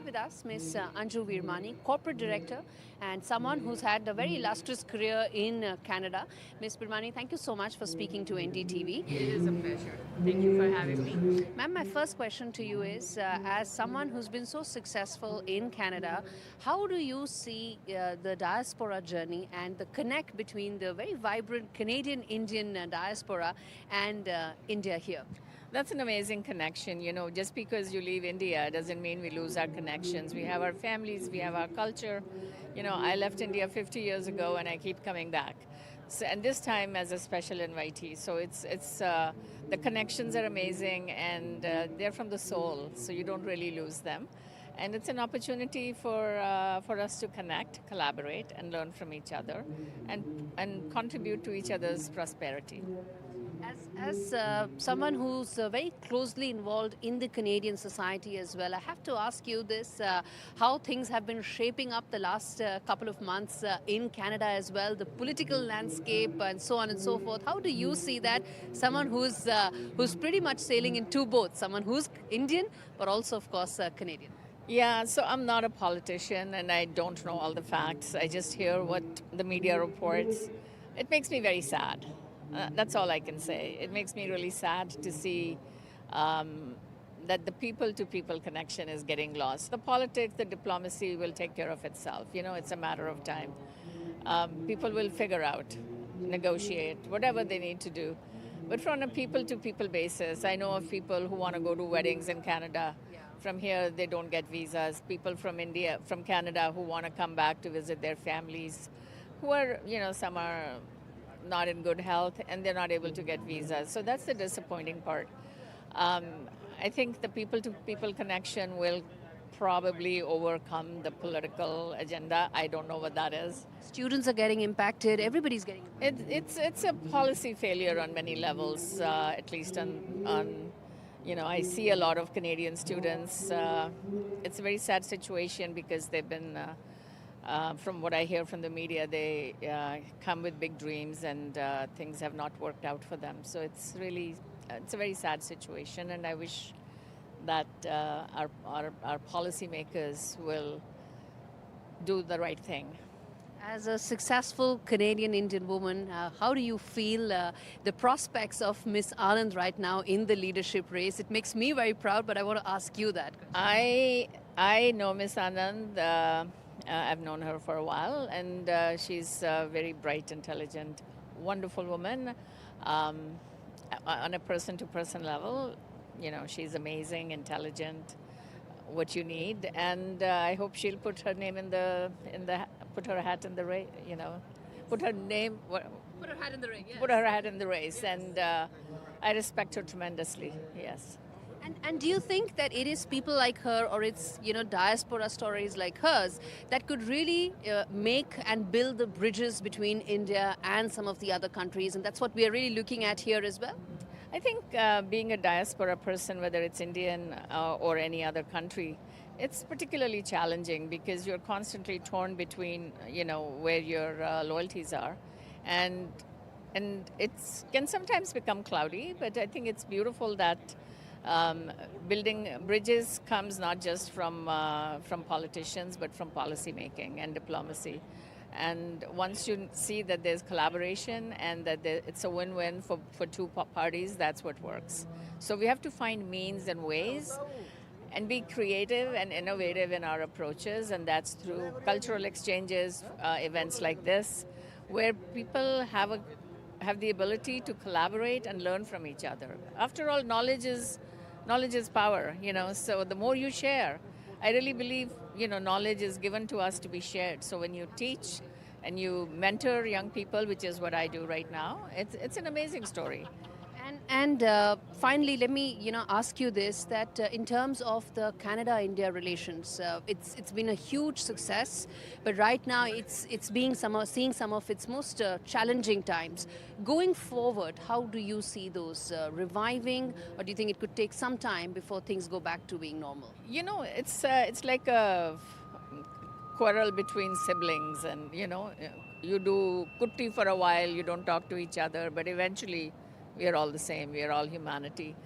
have with us Ms. Anju Virmani, Corporate Director, and someone who's had a very illustrious career in Canada. Ms. Virmani, thank you so much for speaking to NDTV. It is a pleasure. Thank you for having me. Ma'am, my first question to you is, as someone who's been so successful in Canada, how do you see the diaspora journey and the connect between the very vibrant Canadian-Indian diaspora and India here? That's an amazing connection. You know, just because you leave India doesn't mean we lose our connections. We have our families, we have our culture. You know, I left India 50 years ago and I keep coming back. So, and this time as a special invitee. So it's the connections are amazing and they're from the soul, so you don't really lose them. And it's an opportunity for us to connect, collaborate, and learn from each other, and contribute to each other's prosperity. As someone who's very closely involved in the Canadian society as well, I have to ask you this, how things have been shaping up the last couple of months in Canada as well, the political landscape and so on and so forth. How do you see that? Someone who's pretty much sailing in two boats, someone who's Indian but also, of course, Canadian. Yeah, so I'm not a politician and I don't know all the facts. I just hear what the media reports. It makes me very sad. That's all I can say. It makes me really sad to see that the people-to-people connection is getting lost. The politics, the diplomacy will take care of itself. You know, it's a matter of time. People will figure out, negotiate, whatever they need to do. But from a people-to-people basis, I know of people who want to go to weddings in Canada. From here, they don't get visas. People from India, from Canada, who want to come back to visit their families, who are, you know, some are not in good health and they're not able to get visas. So that's the disappointing part. I think the people-to-people connection will probably overcome the political agenda. I don't know what that is. Students are getting impacted, everybody's getting impacted. It's a policy failure on many levels, at least on you know, I see a lot of Canadian students. It's a very sad situation because they've been from what I hear from the media, they come with big dreams and things have not worked out for them. So it's a very sad situation, and I wish that our policymakers will do the right thing. As a successful Canadian Indian woman, how do you feel the prospects of Miss Anand right now in the leadership race? It makes me very proud, but I want to ask you that. I know Miss Anand. I've known her for a while, and she's a very bright, intelligent, wonderful woman. On a person-to-person level, you know, she's amazing, intelligent, what you need, and I hope she'll put her name put her hat in the race. You know, put her hat in the ring. Yes. Put her hat in the race, and I respect her tremendously. Yes. And do you think that it is people like her, or it's, you know, diaspora stories like hers that could really make and build the bridges between India and some of the other countries, and that's what we are really looking at here as well? I think being a diaspora person, whether it's Indian or any other country, it's particularly challenging because you're constantly torn between, you know, where your loyalties are, and it can sometimes become cloudy. But I think it's beautiful that building bridges comes not just from politicians, but from policy making and diplomacy. And once you see that there's collaboration and that it's a win-win for two parties, that's what works. So we have to find means and ways and be creative and innovative in our approaches, and that's through cultural exchanges, events like this, where people have the ability to collaborate and learn from each other. After all, knowledge is power, you know, so the more you share, I really believe, you know, knowledge is given to us to be shared. So when you teach and you mentor young people, which is what I do right now, it's an amazing story. And finally, let me, you know, ask you this, that in terms of the Canada-India relations, it's been a huge success, but right now it's seeing some of its most challenging times. Going forward, how do you see those reviving, or do you think it could take some time before things go back to being normal? You know, it's like a quarrel between siblings, and you know, you do kutti for a while, you don't talk to each other, but eventually we are all the same. We are all humanity.